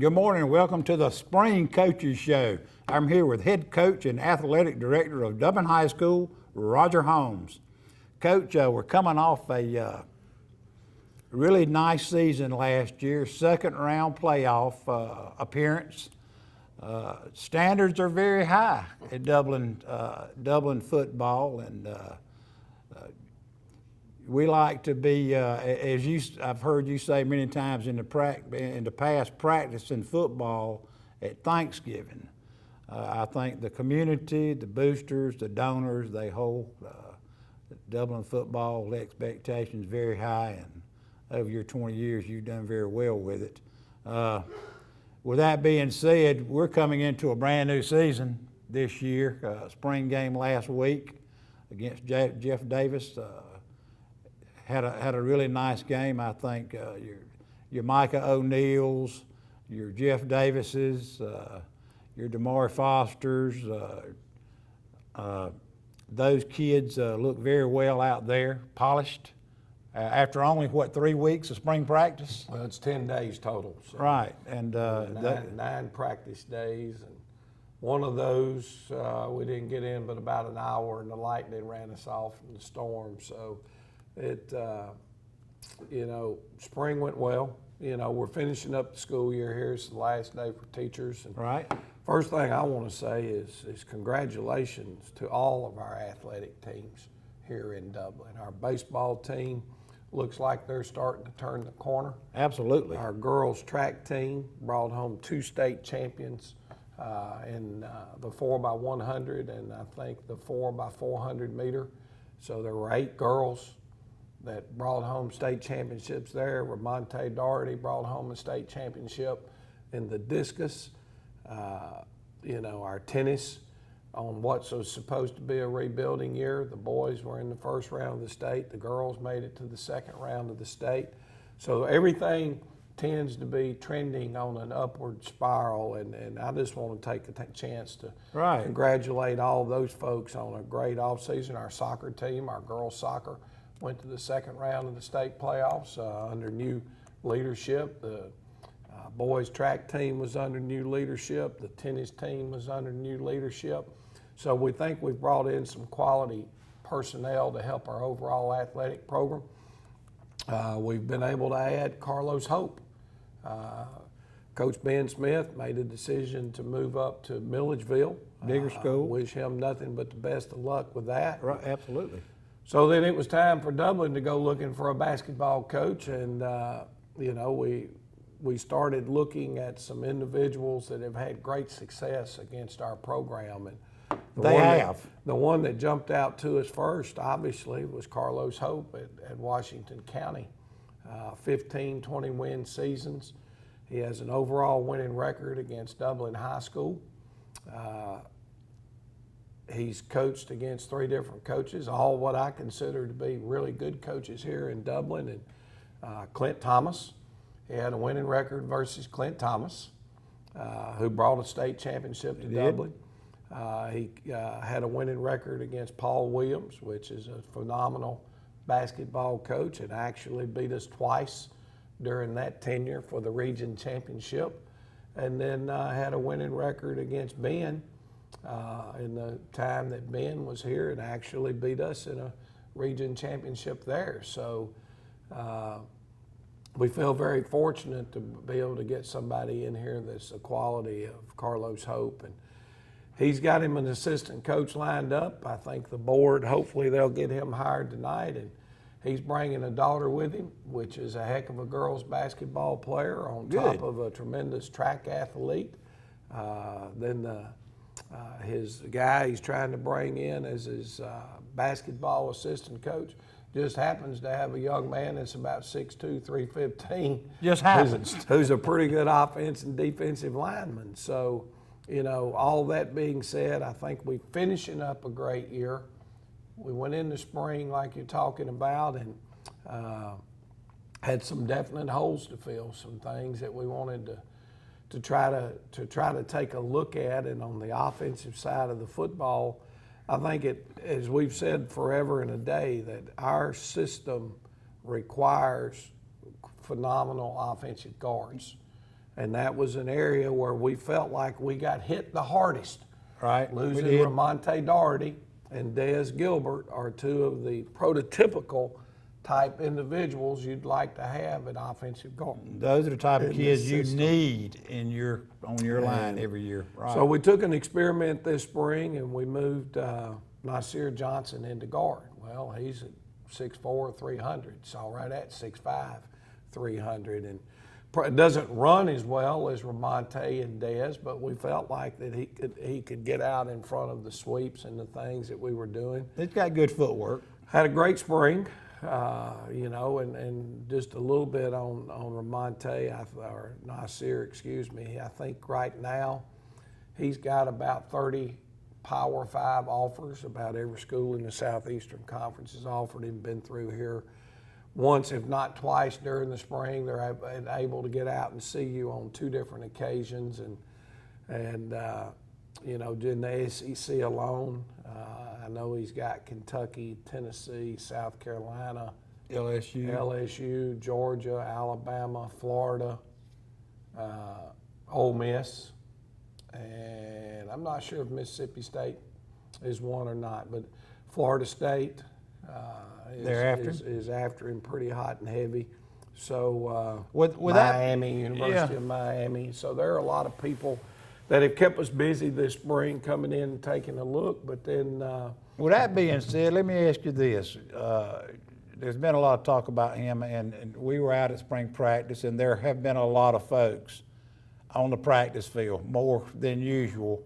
Good morning and welcome to the Spring Coaches Show. I'm here with head coach and athletic director of Dublin High School, Roger Holmes. Coach, we're coming off a really nice season last year, second round playoff appearance. Standards are very high at Dublin football, and we like to be, I've heard you say many times in the past, practicing football at Thanksgiving. I think the community, the boosters, the donors, they hold Dublin football expectations very high, and over your 20 years, you've done very well with it. With that being said, we're coming into a brand new season this year. Spring game last week against Jeff Davis. Had a really nice game. I think your Micah O'Neills, your Jeff Davises, your Damari Fosters, those kids look very well out there, polished. After only, 3 weeks of spring practice? Well, it's 10 days total. So right, and nine practice days, and one of those we didn't get in but about an hour, and the lightning ran us off in the storm. So it, spring went well. We're finishing up the school year here. It's the last day for teachers. And right. First thing I want to say is congratulations to all of our athletic teams here in Dublin. Our baseball team looks like they're starting to turn the corner. Absolutely. Our girls track team brought home 2 state champions in the 4x100 and I think the 4x400 meter. So there were 8 girls that brought home state championships there. Ramonte Doherty brought home a state championship in the discus. Our tennis on what was supposed to be a rebuilding year. The boys were in the first round of the state. The girls made it to the second round of the state. So everything tends to be trending on an upward spiral, and I just want to take a chance to congratulate all those folks on a great offseason. Our soccer team, our girls soccer, went to the second round of the state playoffs under new leadership. The boys track team was under new leadership. The tennis team was under new leadership. So we think we've brought in some quality personnel to help our overall athletic program. We've been able to add Carlos Hope. Coach Ben Smith made a decision to move up to Milledgeville. Bigger school. Wish him nothing but the best of luck with that. Right, absolutely. So then it was time for Dublin to go looking for a basketball coach, and we started looking at some individuals that have had great success against our program. And the one that jumped out to us first, obviously, was Carlos Hope at Washington County. 15, 20-win seasons. He has an overall winning record against Dublin High School. He's coached against 3 different coaches, all what I consider to be really good coaches here in Dublin. And Clint Thomas, he had a winning record versus Clint Thomas, who brought a state championship to Dublin. He had a winning record against Paul Williams, which is a phenomenal basketball coach, and actually beat us twice during that tenure for the region championship. And then had a winning record against Ben in the time that Ben was here, and actually beat us in a region championship there. So we feel very fortunate to be able to get somebody in here that's the quality of Carlos Hope. And he's got him an assistant coach lined up. I think the board, hopefully they'll get him hired tonight. And he's bringing a daughter with him, which is a heck of a girls basketball player on top of a tremendous track athlete. Then his guy he's trying to bring in as his basketball assistant coach just happens to have a young man that's about 6'2", 315. Just happens. Who's a pretty good offense and defensive lineman. So, all that being said, I think we're finishing up a great year. We went into spring like you're talking about, and had some definite holes to fill, some things that we wanted to try to take a look at. And on the offensive side of the football, I think as we've said forever and a day, that our system requires phenomenal offensive guards. And that was an area where we felt like we got hit the hardest. Right. Losing We did. Ramonte Doherty and Dez Gilbert are two of the prototypical type individuals you'd like to have at offensive guard. Those are the type of in kids this you system. need on your line every year. Right. So we took an experiment this spring and we moved Nasir Johnson into guard. Well, he's at 6'4", 300. Saw right at 6'5", 300. And it doesn't run as well as Ramonte and Dez, but we felt like that he could get out in front of the sweeps and the things that we were doing. It's got good footwork. Had a great spring, and just a little bit on Ramonte, or Nasir, excuse me. I think right now he's got about 30 Power 5 offers. About every school in the Southeastern Conference has offered him, been through here once, if not twice, during the spring. They're able to get out and see you on 2 different occasions, and in the SEC alone, I know he's got Kentucky, Tennessee, South Carolina, LSU, Georgia, Alabama, Florida, Ole Miss, and I'm not sure if Mississippi State is one or not, but Florida State is after him pretty hot and heavy. So Miami, University of Miami. So there are a lot of people that have kept us busy this spring coming in and taking a look. But then, with that being said, let me ask you this. There's been a lot of talk about him, and we were out at spring practice, and there have been a lot of folks on the practice field, more than usual.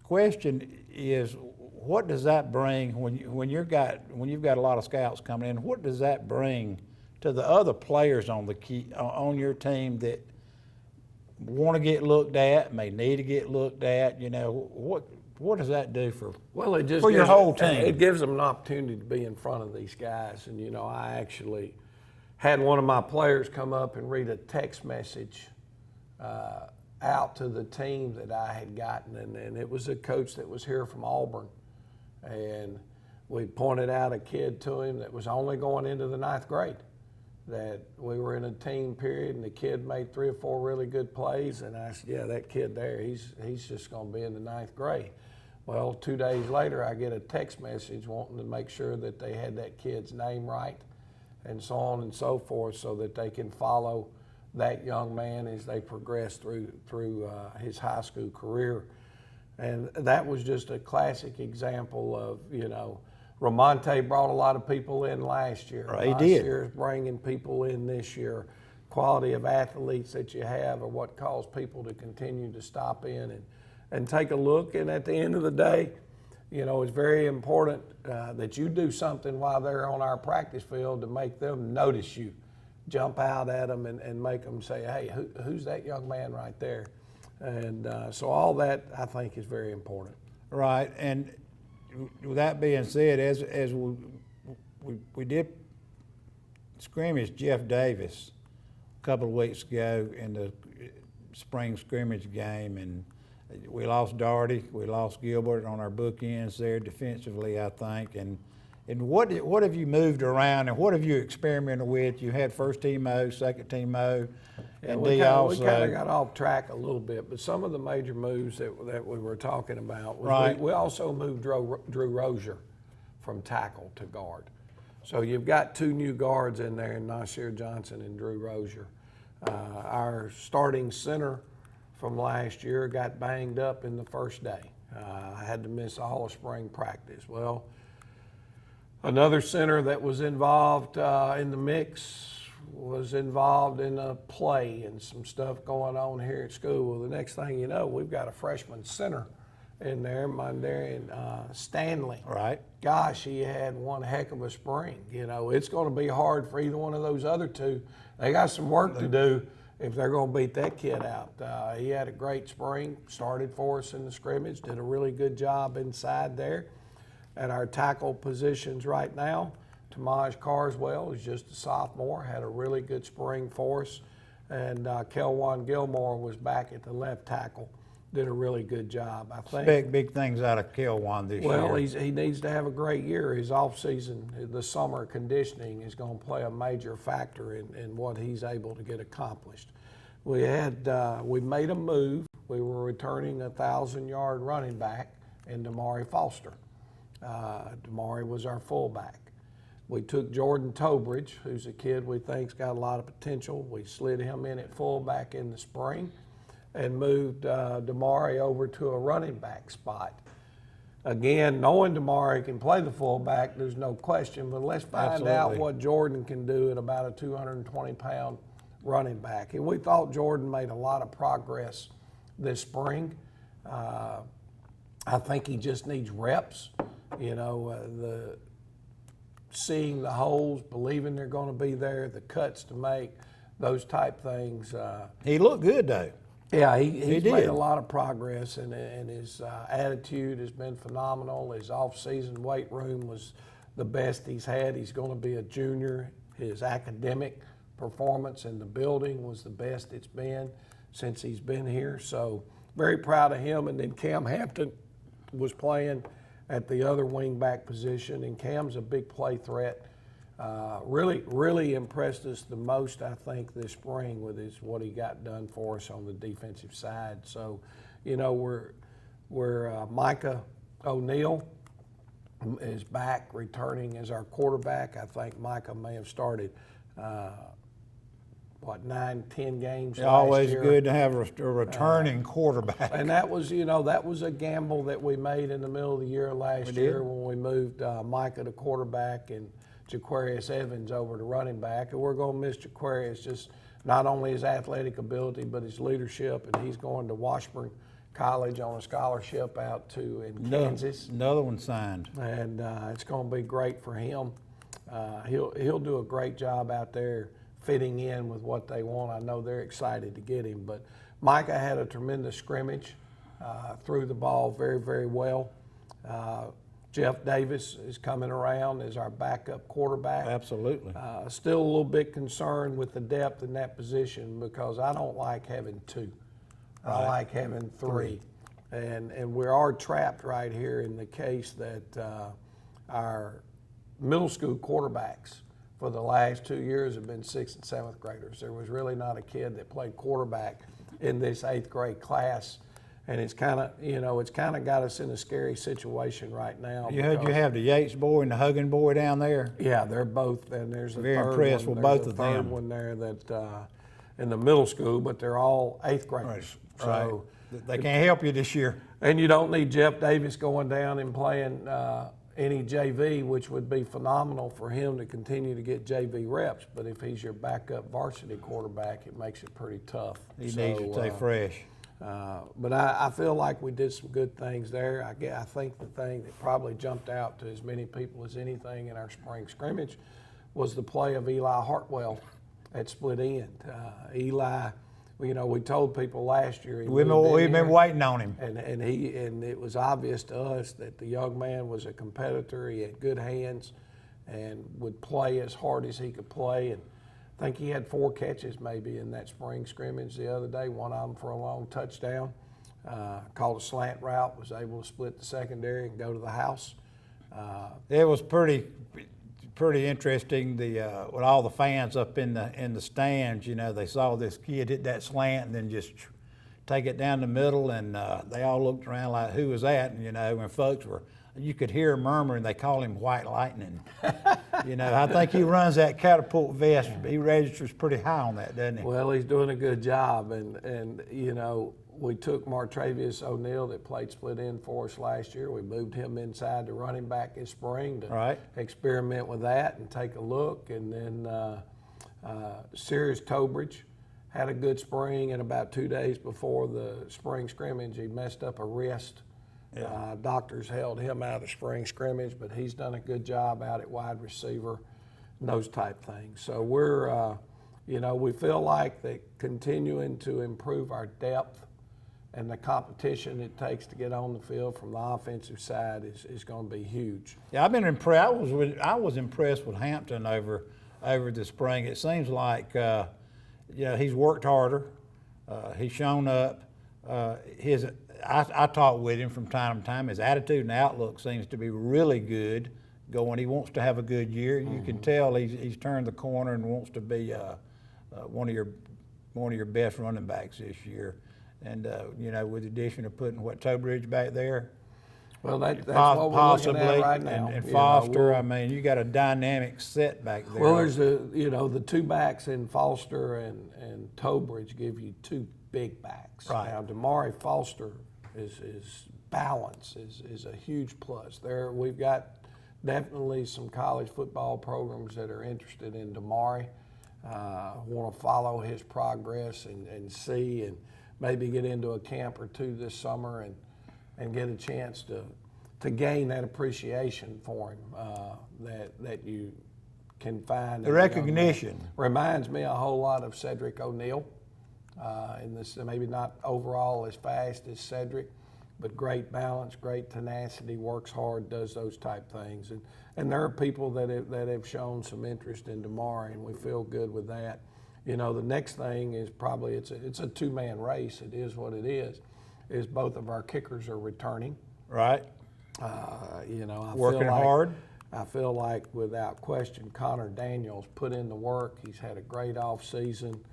Question is, what does that bring when you've got a lot of scouts coming in? What does that bring to the other players on your team that want to get looked at, may need to get looked at? What does that do for your whole team? It gives them an opportunity to be in front of these guys. And I actually had one of my players come up and read a text message out to the team that I had gotten, and it was a coach that was here from Auburn. And we pointed out a kid to him that was only going into the 9th grade, that we were in a team period, and the kid made 3 or 4 really good plays. And I said, yeah, that kid there, he's just going to be in the 9th grade. Well, 2 days later, I get a text message wanting to make sure that they had that kid's name right and so on and so forth, so that they can follow that young man as they progress through his high school career. And that was just a classic example of, Ramonte brought a lot of people in last year. Right, he did. Nasir's bringing people in this year. Quality of athletes that you have are what cause people to continue to stop in and take a look. And at the end of the day, it's very important that you do something while they're on our practice field to make them notice you. Jump out at them and make them say, hey, who's that young man right there? And so all that, I think, is very important. Right. And with that being said, as we did scrimmage Jeff Davis a couple of weeks ago in the spring scrimmage game, and we lost Doherty, we lost Gilbert on our bookends there defensively, I think. And what have you moved around, and what have you experimented with? You had first team O, second team O, and we also. kind of got off track a little bit, but some of the major moves that we were talking about was right. we also moved Drew Rozier from tackle to guard. So you've got 2 new guards in there, Nasir Johnson and Drew Rozier. Our starting center from last year got banged up in the first day. I had to miss all of spring practice. Well, another center that was involved in the mix was involved in a play and some stuff going on here at school. Well, the next thing you know, we've got a freshman center in there, Mondarian Stanley. Right. Gosh, he had one heck of a spring. It's going to be hard for either one of those other 2. They got some work to do if they're going to beat that kid out. He had a great spring, started for us in the scrimmage, did a really good job inside there. At our tackle positions right now, Tamaj Carswell is just a sophomore, had a really good spring for us. And Kelwan Gilmore was back at the left tackle did a really good job. I think. Expect big things out of Kelwan this Well, year. he needs to have a great year. His off season, the summer conditioning is going to play a major factor in what he's able to get accomplished. We made a move. We were returning a 1,000-yard running back in Damari Foster. Damari was our fullback. We took Jordan Tobridge, who's a kid we think's got a lot of potential. We slid him in at fullback in the spring and moved Damari over to a running back spot. Again, knowing Damari can play the fullback, there's no question, but let's find out what Jordan can do at about a 220-pound running back. And we thought Jordan made a lot of progress this spring. I think he just needs reps, seeing the holes, believing they're going to be there, the cuts to make, those type things. He looked good though. Yeah, he's did. made a lot of progress, and his attitude has been phenomenal. His off-season weight room was the best he's had. He's going to be a junior. His academic performance in the building was the best it's been since he's been here. So very proud of him. And then Cam Hampton was playing at the other wingback position, and Cam's a big play threat. Really impressed us the most, I think, this spring with what he got done for us on the defensive side. So, we're Micah O'Neal is back, returning as our quarterback. I think Micah may have started 9, 10 games It's last always year. good to have a returning quarterback. And that was a gamble that we made in the middle of the year last year when we moved Micah to quarterback and Jaquarius Evans over to running back. And we're going to miss Jaquarius, just not only his athletic ability, but his leadership. And he's going to Washburn College on a scholarship out in Kansas. Another one signed. And it's going to be great for him. He'll do a great job out there fitting in with what they want. I know they're excited to get him. But Micah had a tremendous scrimmage, threw the ball very, very well. Jeff Davis is coming around as our backup quarterback. Absolutely. Still a little bit concerned with the depth in that position because I don't like having two. I like having three. And we are trapped right here in the case that our middle school quarterbacks for the last 2 years have been 6th and 7th graders. There was really not a kid that played quarterback in this 8th grade class. And it's kind of got us in a scary situation right now. You have the Yates boy and the Huggin boy down there. Yeah, they're both, and there's a Very third impressed one. with There's both a of third them. one there that in the middle school, but they're all 8th graders. Right. So, They can't help you this year. and you don't need Jeff Davis going down and playing any JV, which would be phenomenal for him to continue to get JV reps. But if he's your backup varsity quarterback, it makes it pretty tough. He needs to stay fresh. But I feel like we did some good things there. I think the thing that probably jumped out to as many people as anything in our spring scrimmage was the play of Eli Hartwell at split end. Eli, we told people last year. We've been waiting on him. And it was obvious to us that the young man was a competitor. He had good hands and would play as hard as he could play. And I think he had 4 catches maybe in that spring scrimmage the other day, one of them for a long touchdown. Called a slant route, was able to split the secondary and go to the house. It was pretty interesting. With all the fans up in the stands, they saw this kid hit that slant and then just take it down the middle, and they all looked around like, who was that? And when folks were, you could hear murmuring. They call him White Lightning. I think he runs that catapult vest. He registers pretty high on that, doesn't he? Well, he's doing a good job, and we took Martravius O'Neal that played split end for us last year. We moved him inside to running back this spring to experiment with that and take a look. And then Sirius Tobridge had a good spring, and about 2 days before the spring scrimmage, he messed up a wrist. Yeah. Doctors held him out of the spring scrimmage, but he's done a good job out at wide receiver and those type things. So we're, we feel like that continuing to improve our depth and the competition it takes to get on the field from the offensive side is going to be huge. Yeah, I've been impressed. I was impressed with Hampton over the spring. It seems like he's worked harder. He's shown up. I talk with him from time to time. His attitude and outlook seems to be really good going. He wants to have a good year. You can tell he's turned the corner and wants to be one of your best running backs this year. And you know, with the addition of putting Trowbridge back there, well, that's what we're looking at right now. And Foster. I mean, you got a dynamic set back there. Well, there's the two backs in Foster and Trowbridge give you two big backs. Right. Now, Damari Foster is balance is a huge plus. There, we've got definitely some college football programs that are interested in Damari. Want to follow his progress and see, and maybe get into a camp or two this summer and get a chance to gain that appreciation for him that you can find. The recognition Reminds me a whole lot of Cedric O'Neal. In this, maybe not overall as fast as Cedric, but great balance, great tenacity, works hard, does those type things. And there are people that have shown some interest in Damari, and we feel good with that. You know, the next thing is probably it's a two-man race. It is what it is both of our kickers are returning. right? You know, Working hard. I feel like without question, Connor Daniels put in the work. He's had a great off season.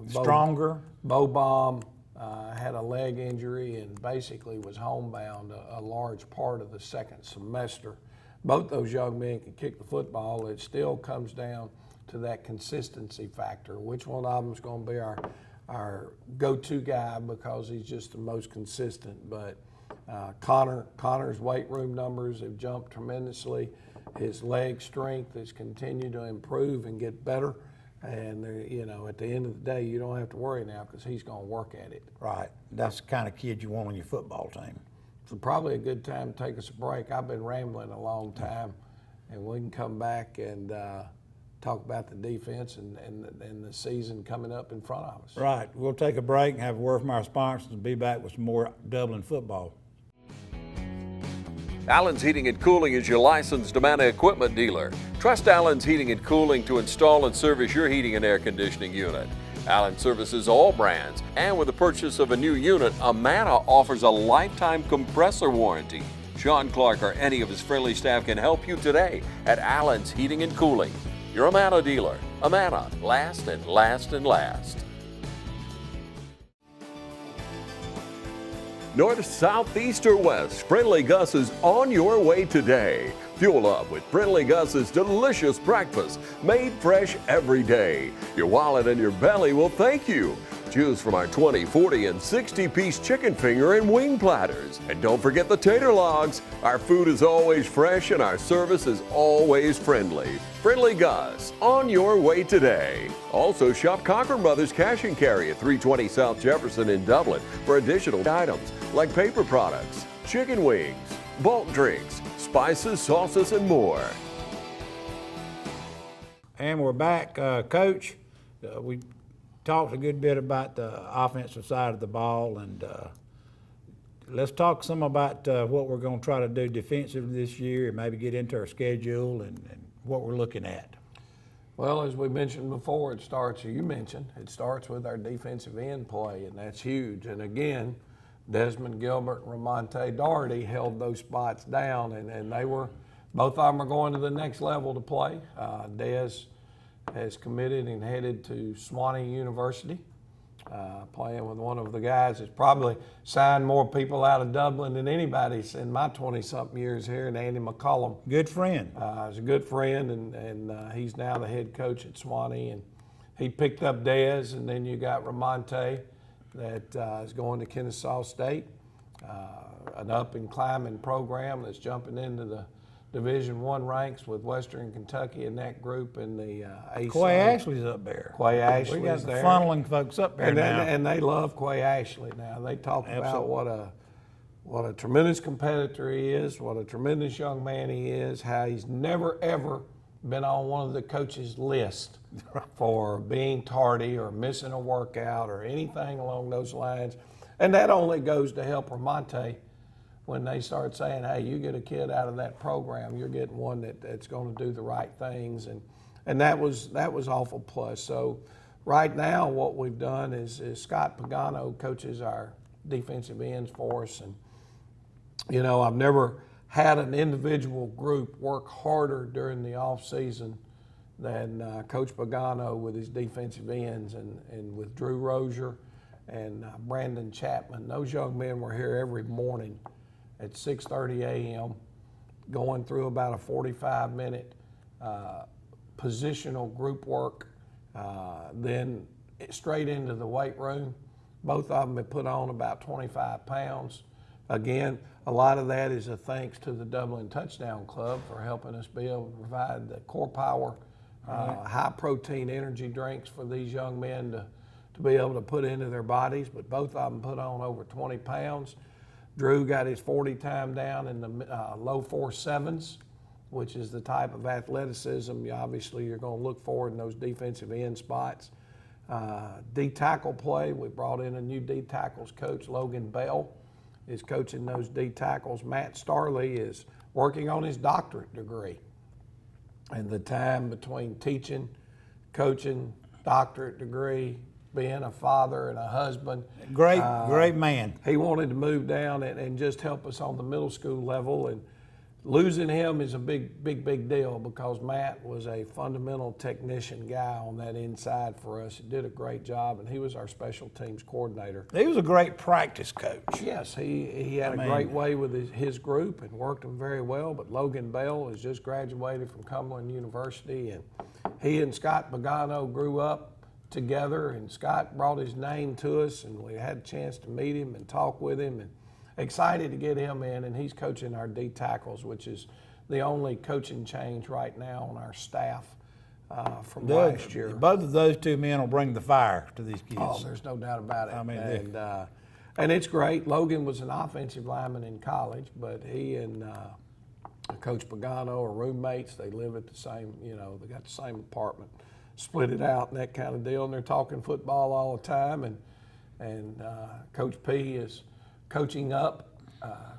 Stronger. Bo Baum had a leg injury and basically was homebound a large part of the second semester. Both those young men can kick the football. It still comes down to that consistency factor. Which one of them is going to be our go-to guy because he's just the most consistent. But Connor's weight room numbers have jumped tremendously. His leg strength has continued to improve and get better. And, you know, at the end of the day, you don't have to worry now because he's going to work at it. Right. That's the kind of kid you want on your football team. So probably a good time to take us a break. I've been rambling a long time, and we can come back and talk about the defense and the season coming up in front of us. Right. We'll take a break and have a word from our sponsors and be back with some more Dublin football. Allen's Heating and Cooling is your licensed Amana equipment dealer. Trust Allen's Heating and Cooling to install and service your heating and air conditioning unit. Allen services all brands, and with the purchase of a new unit, Amana offers a lifetime compressor warranty. Sean Clark or any of his friendly staff can help you today at Allen's Heating and Cooling. Your Amana dealer. Amana, last and last and last. North, south, east, or west, Friendly Gus is on your way today. Fuel up with Friendly Gus's delicious breakfast, made fresh every day. Your wallet and your belly will thank you. Choose from our 20, 40, and 60-piece chicken finger and wing platters. And don't forget the tater logs. Our food is always fresh and our service is always friendly. Friendly Gus, on your way today. Also shop Cochran Brothers Cash and Carry at 320 South Jefferson in Dublin for additional items like paper products, chicken wings, bulk drinks, spices, sauces, and more. And we're back. Coach, we talked a good bit about the offensive side of the ball, and let's talk some about what we're going to try to do defensively this year and maybe get into our schedule and what we're looking at. Well, as we mentioned before, it starts with our defensive end play, and that's huge. And again, Desmond Gilbert and Ramonte Doherty held those spots down, and they were, both of them are going to the next level to play. Des has committed and headed to Swanee University, playing with one of the guys that's probably signed more people out of Dublin than anybody in my 20-something years here, and Andy McCullum. Good friend. He's a good friend, and he's now the head coach at Swanee. And he picked up Des, and then you got Ramonte that is going to Kennesaw State, an up-and-climbing program that's jumping into the Division I ranks with Western Kentucky in that group in the ASUN. Quay Ashley's up there. Quay Ashley's We got there. funneling folks up there now. And they love Quay Ashley now. They talk about what a tremendous competitor he is, what a tremendous young man he is, how he's never, ever been on one of the coaches' list for being tardy or missing a workout or anything along those lines. And that only goes to help Ramonte when they start saying, hey, you get a kid out of that program, you're getting one that's going to do the right things. And that was awful plus. So right now what we've done is Scott Pagano coaches our defensive ends for us. And, you know, I've never had an individual group work harder during the off season than Coach Pagano with his defensive ends and with Drew Rozier and Brandon Chapman. Those young men were here every morning at 6:30 a.m. going through about a 45-minute positional group work, then straight into the weight room. Both of them have put on about 25 pounds. Again, a lot of that is a thanks to the Dublin Touchdown Club for helping us be able to provide the Core Power high protein energy drinks for these young men to be able to put into their bodies. But both of them put on over 20 pounds. Drew got his 40 time down in the low 4.7s, which is the type of athleticism obviously you're going to look for in those defensive end spots. D-tackle play, we brought in a new D-tackles coach, Logan Bell, is coaching those D-tackles. Matt Starley is working on his doctorate degree. And the time between teaching, coaching, doctorate degree, being a father and a husband. Great man. He wanted to move down and just help us on the middle school level. And losing him is a big deal because Matt was a fundamental technician guy on that inside for us. He did a great job, and he was our special teams coordinator. He was a great practice coach. Yes, he had a great way with his group and worked them very well. But Logan Bell has just graduated from Cumberland University, and he and Scott Pagano grew up together, and Scott brought his name to us, and we had a chance to meet him and talk with him, and excited to get him in. And he's coaching our D tackles, which is the only coaching change right now on our staff from last year. Both of those two men will bring the fire to these kids. Oh, there's no doubt about it. I mean, and it's great. Logan was an offensive lineman in college, but he and Coach Pagano are roommates. They live at the same, you know, they got the same apartment, split it out and that kind of deal. And they're talking football all the time. And Coach P is coaching up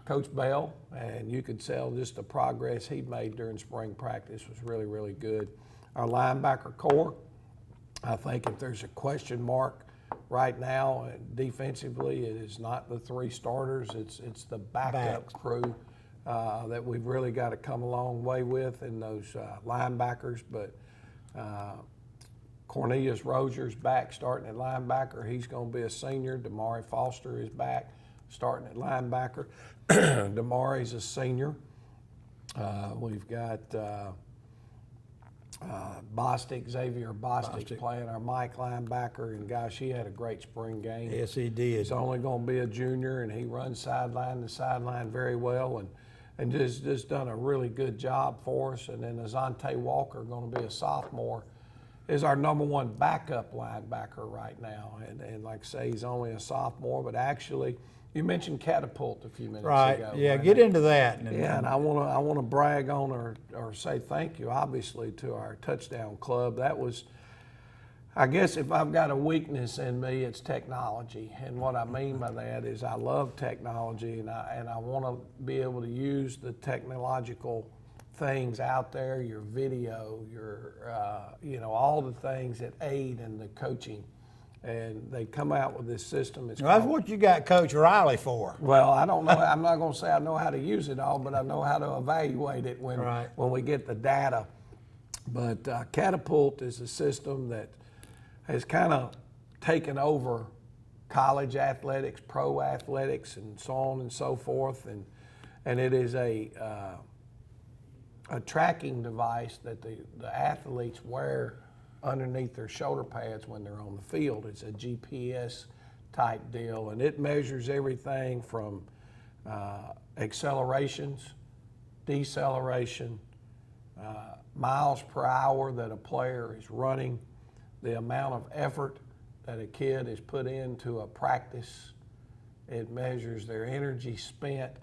Coach Bell, and you could tell just the progress he made during spring practice was really good. Our linebacker core, I think if there's a question mark right now defensively, it is not the three starters, it's the backup crew that we've really got to come a long way with in those linebackers. But Cornelius Rozier's back starting at linebacker. He's going to be a senior. Damari Foster is back starting at linebacker. Damari's a senior. We've got Xavier Bostic playing our Mike linebacker, and gosh, he had a great spring game. Yes, he did. He's only going to be a junior, and he runs sideline to sideline very well, and just done a really good job for us. And then Azante Walker, going to be a sophomore, is our #1 backup linebacker right now. And like I say, he's only a sophomore, but actually, you mentioned Catapult a few minutes ago. Yeah, get into that. And I want to brag on or say thank you, obviously, to our touchdown club. That was, I guess, if I've got a weakness in me, it's technology. And what I mean by that is I love technology, and I want to be able to use the technological things out there, your video, your all the things that aid in the coaching. And they come out with this system. That's what you got Coach Riley for. Well, I don't know. I'm not going to say I know how to use it all, but I know how to evaluate it when we get the data. But Catapult is a system that has kind of taken over college athletics, pro athletics, and so on and so forth. And it is a tracking device that the athletes wear underneath their shoulder pads when they're on the field. It's a GPS type deal, and it measures everything from accelerations, deceleration, miles per hour that a player is running, the amount of effort that a kid has put into a practice. It measures their energy spent,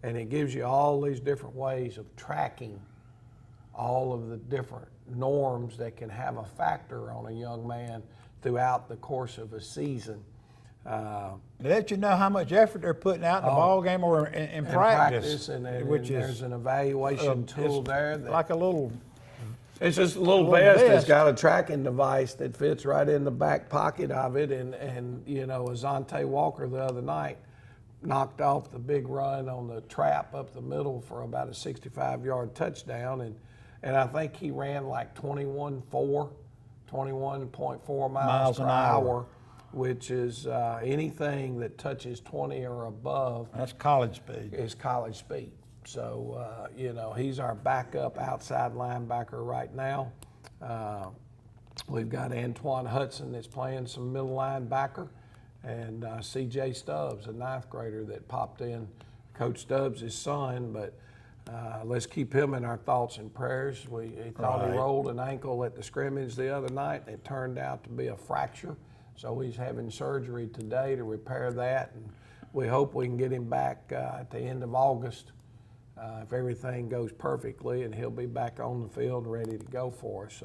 and it gives you all these different ways of tracking all of the different norms that can have a factor on a young man throughout the course of a season. Let you know how much effort they're putting out in the ball game or in practice. And there's an evaluation tool there. Like a little... It's just a little vest that's got a tracking device that fits right in the back pocket of it. And you know, Azante Walker the other night knocked off the big run on the trap up the middle for about a 65-yard touchdown, and I think he ran like 21.4 miles per hour, which is anything that touches 20 or above. That's college speed. Is college speed. So, you know, he's our backup outside linebacker right now. We've got Antoine Hudson that's playing some middle linebacker, and C.J. Stubbs, a 9th grader that popped in, Coach Stubbs' son, but let's keep him in our thoughts and prayers. He thought he rolled an ankle at the scrimmage the other night. It turned out to be a fracture, so he's having surgery today to repair that, and we hope we can get him back at the end of August if everything goes perfectly, and he'll be back on the field ready to go for us.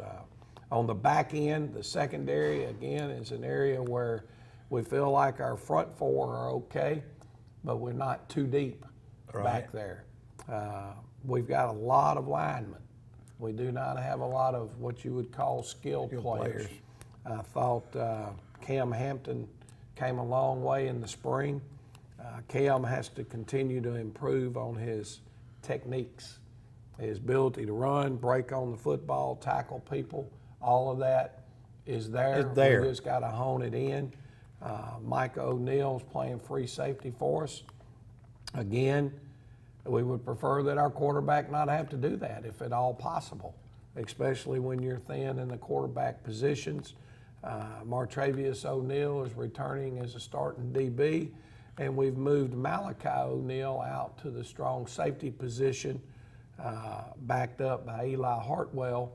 On the back end, the secondary, again, is an area where we feel like our front four are okay, but we're not too deep back there. We've got a lot of linemen. We do not have a lot of what you would call skilled players. I thought Cam Hampton came a long way in the spring. Cam has to continue to improve on his techniques, his ability to run, break on the football, tackle people. All of that is there. It's there. We just got to hone it in. Micah O'Neill's playing free safety for us. Again, we would prefer that our quarterback not have to do that if at all possible, especially when you're thin in the quarterback positions. Martravius O'Neal is returning as a starting DB, and we've moved Malachi O'Neal out to the strong safety position, backed up by Eli Hartwell.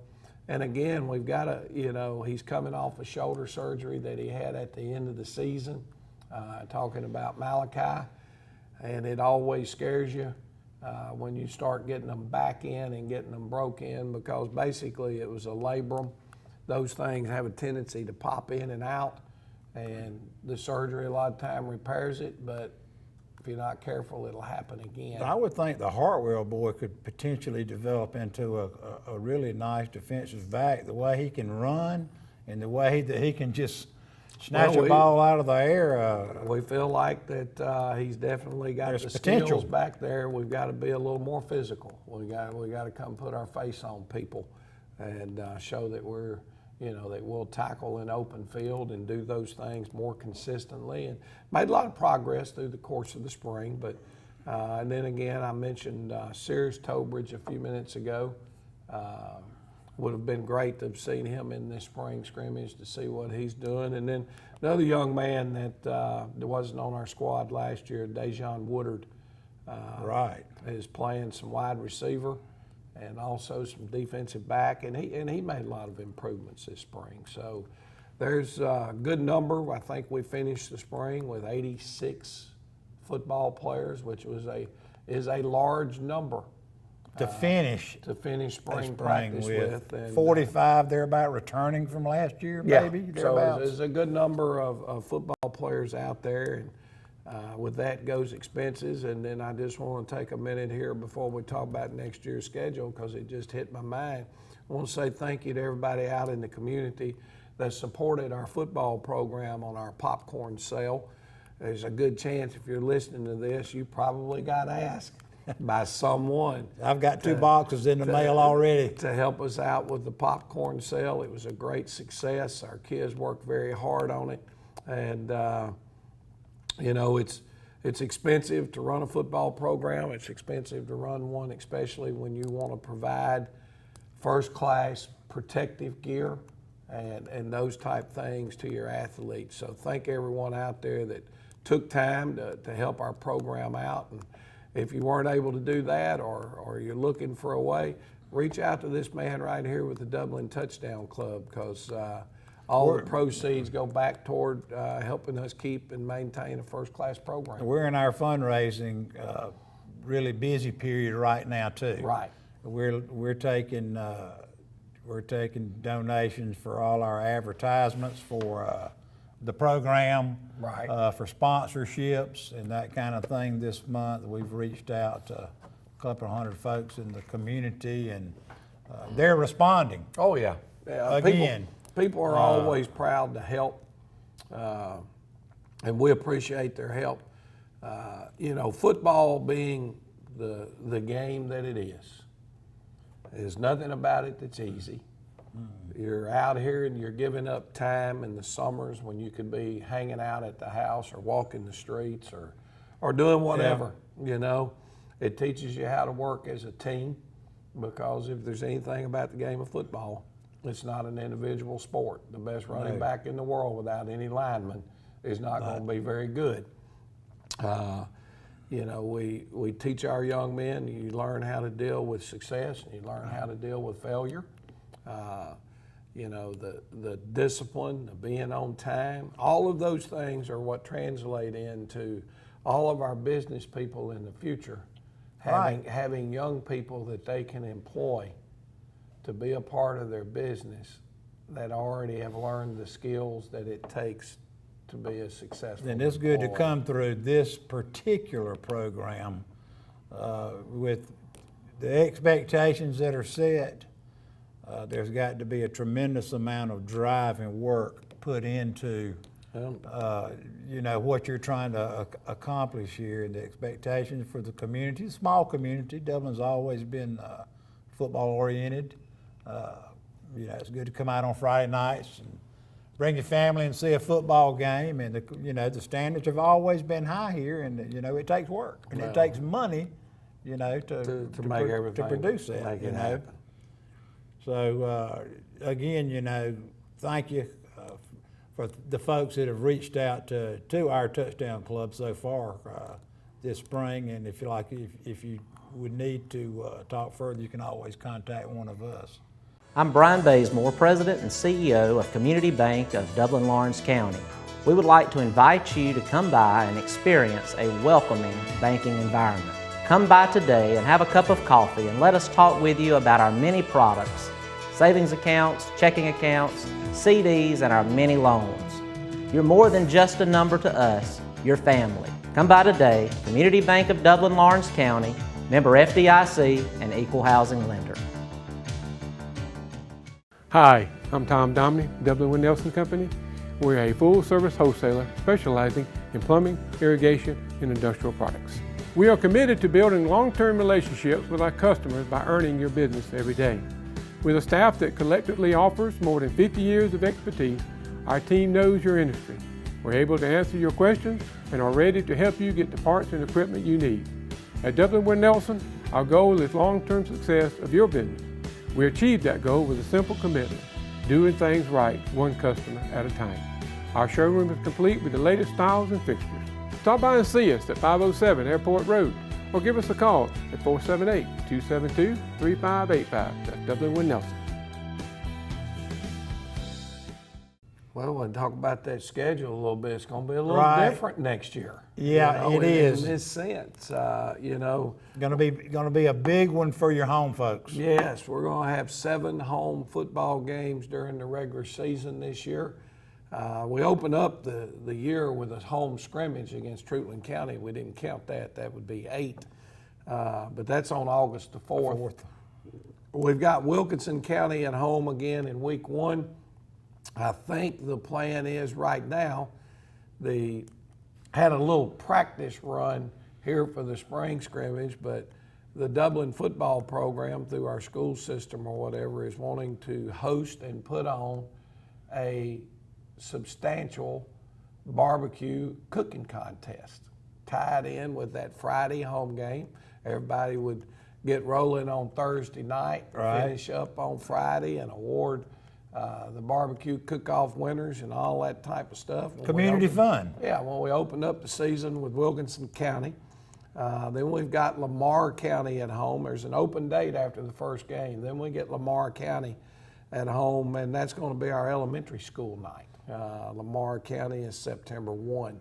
And again, we've got to, you know, he's coming off a shoulder surgery that he had at the end of the season, talking about Malachi. And it always scares you when you start getting them back in and getting them broke in, because basically it was a labrum. Those things have a tendency to pop in and out, and the surgery a lot of time repairs it, but if you're not careful, it'll happen again. I would think the Hartwell boy could potentially develop into a really nice defensive back. The way he can run and the way that he can just snatch a ball out of the air. We feel like that he's definitely got the potential skills back there. We've got to be a little more physical. We got to come put our face on people and show that we're, you know, that we'll tackle in open field and do those things more consistently. And made a lot of progress through the course of the spring. But and then again, I mentioned Sears Tobridge a few minutes ago. Would have been great to have seen him in this spring scrimmage to see what he's doing. And then another young man that wasn't on our squad last year, Dejon Woodard, is playing some wide receiver and also some defensive back, and he made a lot of improvements this spring. So there's a good number. I think we finished the spring with 86 football players, which is a large number to finish spring practice with. And 45 thereabout returning from last year, maybe. So there's a good number of football players out there, and with that goes expenses. And then I just want to take a minute here before we talk about next year's schedule, because it just hit my mind. I want to say thank you to everybody out in the community that supported our football program on our popcorn sale. There's a good chance if you're listening to this, you probably got asked by someone. I've got 2 boxes in the mail already. To help us out with the popcorn sale. It was a great success. Our kids worked very hard on it. And, you know, it's expensive to run a football program. It's expensive to run one, especially when you want to provide first-class protective gear and those type things to your athletes. So thank everyone out there that took time to help our program out. And if you weren't able to do that, or you're looking for a way, reach out to this man right here with the Dublin Touchdown Club, because all the proceeds go back toward helping us keep and maintain a first-class program. We're in our fundraising really busy period right now too. Right. We're taking donations for all our advertisements for the program, for sponsorships and that kind of thing. This month we've reached out to a couple of hundred folks in the community, and they're responding. Oh yeah. Again, people are always proud to help, and we appreciate their help. You know, football being the game that it is, there's nothing about it that's easy. You're out here and you're giving up time in the summers when you could be hanging out at the house or walking the streets or doing whatever, you know. It teaches you how to work as a team, because if there's anything about the game of football, it's not an individual sport. The best running back in the world without any linemen is not going to be very good. You know, we teach our young men, you learn how to deal with success, and you learn how to deal with failure. You know, the discipline, the being on time, all of those things are what translate into all of our business people in the future having young people that they can employ to be a part of their business that already have learned the skills that it takes to be a successful And it's good to employee. come through this particular program with the expectations that are set. There's got to be a tremendous amount of drive and work put into you know, what you're trying to accomplish here, and the expectations for the community, small community. Dublin's always been football oriented. You know, it's good to come out on Friday nights and bring your family and see a football game, and you know, the standards have always been high here, and you know, it takes work and it takes money, you know, to make everything, to produce that, make you it know. happen. So again, you know, thank you for the folks that have reached out to our Touchdown Club so far this spring, and if you would need to talk further, you can always contact one of us. I'm Brian Bazemore, President and CEO of Community Bank of Dublin-Lawrence County. We would like to invite you to come by and experience a welcoming banking environment. Come by today and have a cup of coffee and let us talk with you about our many products, savings accounts, checking accounts, CDs, and our many loans. You're more than just a number to us, you're family. Come by today, Community Bank of Dublin-Lawrence County, member FDIC, and equal housing lender. Hi, I'm Tom Domney, Dublin with Nelson Company. We're a full-service wholesaler specializing in plumbing, irrigation, and industrial products. We are committed to building long-term relationships with our customers by earning your business every day. With a staff that collectively offers more than 50 years of expertise, our team knows your industry. We're able to answer your questions and are ready to help you get the parts and equipment you need. At Dublin with Nelson, our goal is long-term success of your business. We achieve that goal with a simple commitment, doing things right, one customer at a time. Our showroom is complete with the latest styles and fixtures. Stop by and see us at 507 Airport Road, or give us a call at 478-272-3585. That's Dublin with Nelson. Well, we'll talk about that schedule a little bit. It's going to be a little Right. different next year. Yeah, you know, it is. In this sense, you know. Gonna be a big one for your home folks. Yes, we're going to have 7 home football games during the regular season this year. We open up the year with a home scrimmage against Truitland County. We didn't count that. That would be 8. But that's on August the 4th. We've got Wilkinson County at home again in week 1. I think the plan is right now, they had a little practice run here for the spring scrimmage, but the Dublin football program through our school system or whatever is wanting to host and put on a substantial barbecue cooking contest tied in with that Friday home game. Everybody would get rolling on Thursday night, finish up on Friday, and award the barbecue cook-off winners and all that type of stuff. Community fun. Yeah, when we opened up the season with Wilkinson County. Then we've got Lamar County at home. There's an open date after the first game. Then we get Lamar County at home, and that's going to be our elementary school night. Lamar County is September 1.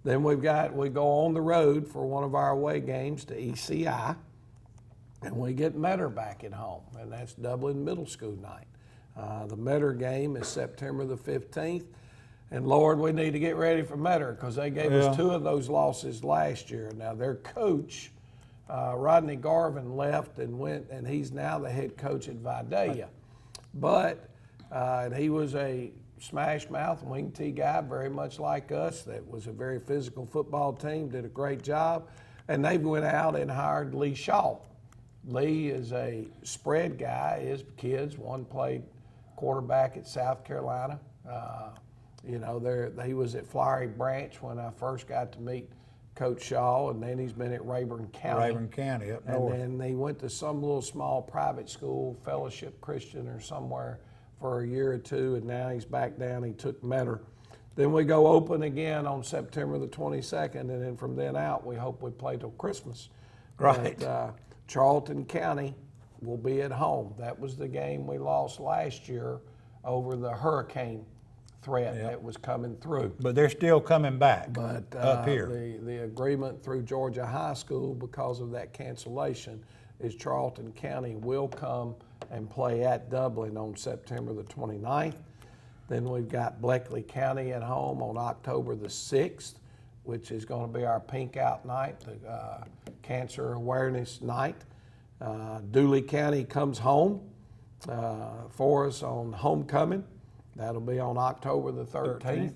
Then we go on the road for one of our away games to ECI, and we get Metter back at home, and that's Dublin Middle School night. The Metter game is September the 15th, and Lord, we need to get ready for Metter because they gave us 2 of those losses last year. Now their coach, Rodney Garvin, left and went, and he's now the head coach at Vidalia. But and he was a Smash Mouth, wing T guy, very much like us. That was a very physical football team, did a great job. And they went out and hired Lee Shaw. Lee is a spread guy. His kids, one played quarterback at South Carolina. He was at Flowery Branch when I first got to meet Coach Shaw, and then he's been at Rayburn County. Rayburn County, up north. And then he went to some little small private school, Fellowship Christian or somewhere, for a year or two, and now he's back down. He took Metter. Then we go open again on September the 22nd, and then from then out, we hope we play till Christmas. Right. But, Charlton County will be at home. That was the game we lost last year over the hurricane threat that was coming through. But they're still coming back But up here. the agreement through Georgia High School, because of that cancellation, is Charlton County will come and play at Dublin on September the 29th. Then we've got Bleckley County at home on October the 6th, which is going to be our Pink Out night, the Cancer Awareness Night. Dooley County comes home for us on homecoming. That'll be on October the 13th.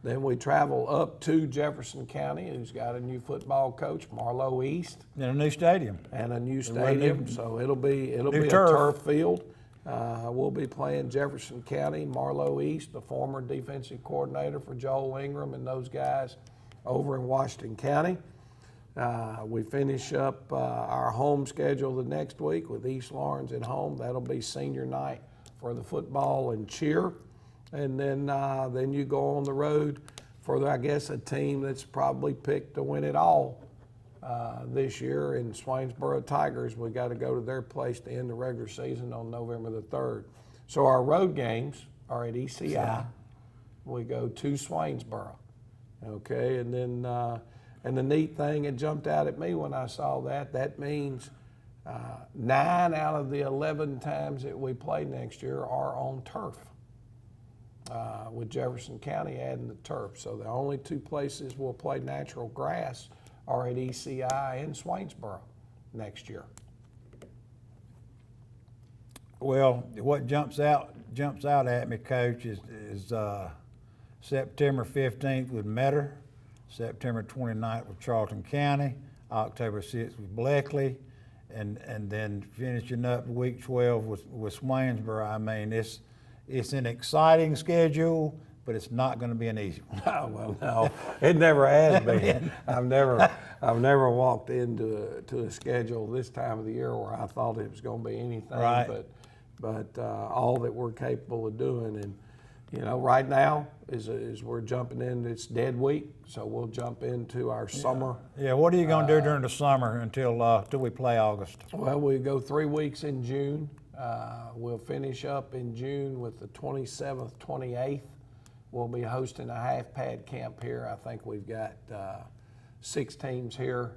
Then we travel up to Jefferson County, who's got a new football coach, Marlowe East. In a new stadium. And a new stadium, so it'll be a turf. turf field. We'll be playing Jefferson County, Marlowe East, the former defensive coordinator for Joel Ingram and those guys over in Washington County. We finish up our home schedule the next week with East Lawrence at home. That'll be senior night for the football and cheer. And then you go on the road for, I guess, a team that's probably picked to win it all this year in Swainsboro Tigers. We got to go to their place to end the regular season on November the 3rd. So our road games are at ECI. We go to Swainsboro. Okay, and then and the neat thing that jumped out at me when I saw that means 9 out of the 11 times that we play next year are on turf. With Jefferson County adding the turf. So the only 2 places we'll play natural grass are at ECI and Swainsboro next year. Well, what jumps out at me, Coach, is September 15th with Metter, September 29th with Charlton County, October 6th with Bleckley, and then finishing up week 12 with Swainsboro. I mean, it's an exciting schedule, but it's not going to be an easy one. Oh, well, no, it never has been. I've never walked into a schedule this time of the year where I thought it was going to be anything Right. but all that we're capable of doing. And right now is we're jumping in. It's dead week, so we'll jump into our summer. Yeah, what are you going to do during the summer until we play August? Well, we go 3 weeks in June. We'll finish up in June with the 27th, 28th. We'll be hosting a half-pad camp here. I think we've got 6 teams here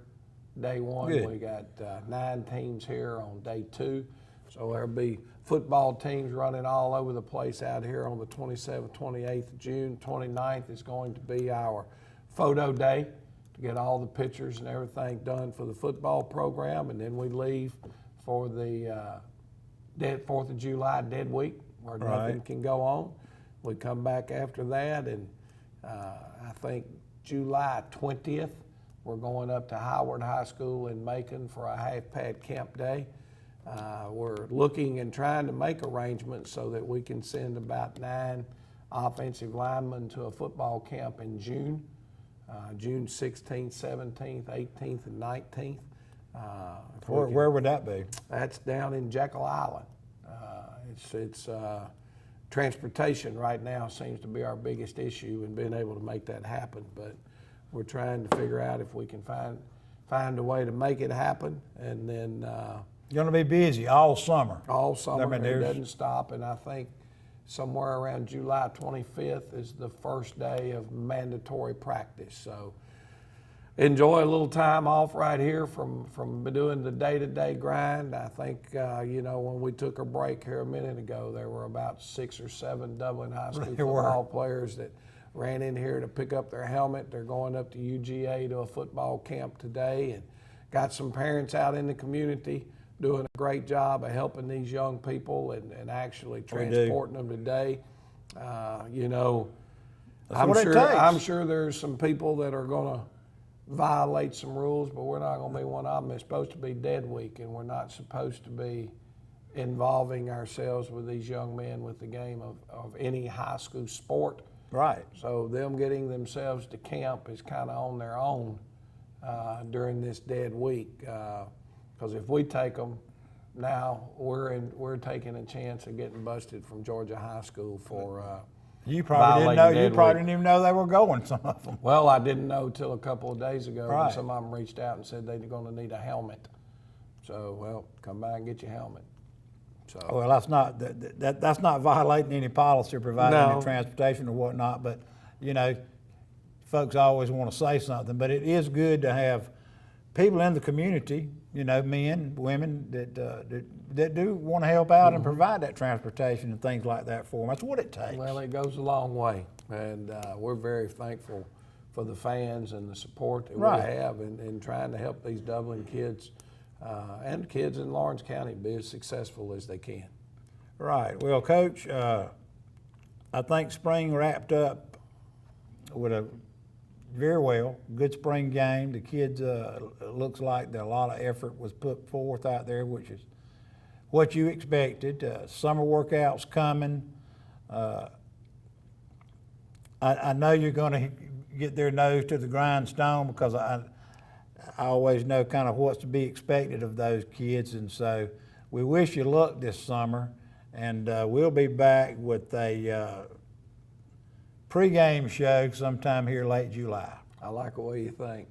day 1. Good. We got 9 teams here on day 2. So there'll be football teams running all over the place out here on the 27th, 28th of June. 29th is going to be our photo day to get all the pictures and everything done for the football program. And then we leave for the 4th of July dead week where nothing Right. can go on. We come back after that, and I think July 20th, we're going up to Howard High School in Macon for a half-pad camp day. We're looking and trying to make arrangements so that we can send about 9 offensive linemen to a football camp in June, June 16th, 17th, 18th, and 19th. Where would that be? That's down in Jekyll Island. It's transportation right now seems to be our biggest issue in being able to make that happen. But we're trying to figure out if we can find a way to make it happen. And then You're going to be busy all summer. all summer, I mean, it there's- doesn't stop. And I think somewhere around July 25th is the first day of mandatory practice. So enjoy a little time off right here from doing the day-to-day grind. I think, when we took a break here a minute ago, there were about 6 or 7 Dublin High School There were. football players that ran in here to pick up their helmet. They're going up to UGA to a football camp today, and got some parents out in the community doing a great job of helping these young people and actually transporting them today. You know, That's what it takes. I'm sure there's some people that are going to violate some rules, but we're not going to be one of them. It's supposed to be dead week, and we're not supposed to be involving ourselves with these young men with the game of any high school sport. Right. So them getting themselves to camp is kind of on their own during this dead week. Because if we take them now, we're taking a chance of getting busted from Georgia High School for You probably didn't know. violating You dead probably week. didn't even know they were going. Some of them. Well, I didn't know till a couple of days ago when Right. some of them reached out and said they're going to need a helmet. So, well, come by and get your helmet. So, Well, that's not that's not violating any policy or providing No. any transportation or whatnot. But you know, folks always want to say something. But it is good to have people in the community, you know, men, women that do want to help out and provide that transportation and things like that for them. That's what it takes. well, it goes a long way, and we're very thankful for the fans and the support that Right. we have in trying to help these Dublin kids and kids in Lawrence County be as successful as they can. Right. Well, Coach, I think spring wrapped up with a very well good spring game. The kids looks like a lot of effort was put forth out there, which is what you expected. Summer workouts coming. I know you're going to get their nose to the grindstone because I always know kind of what's to be expected of those kids, and so we wish you luck this summer, and we'll be back with a pregame show sometime here late July. I like the way you think.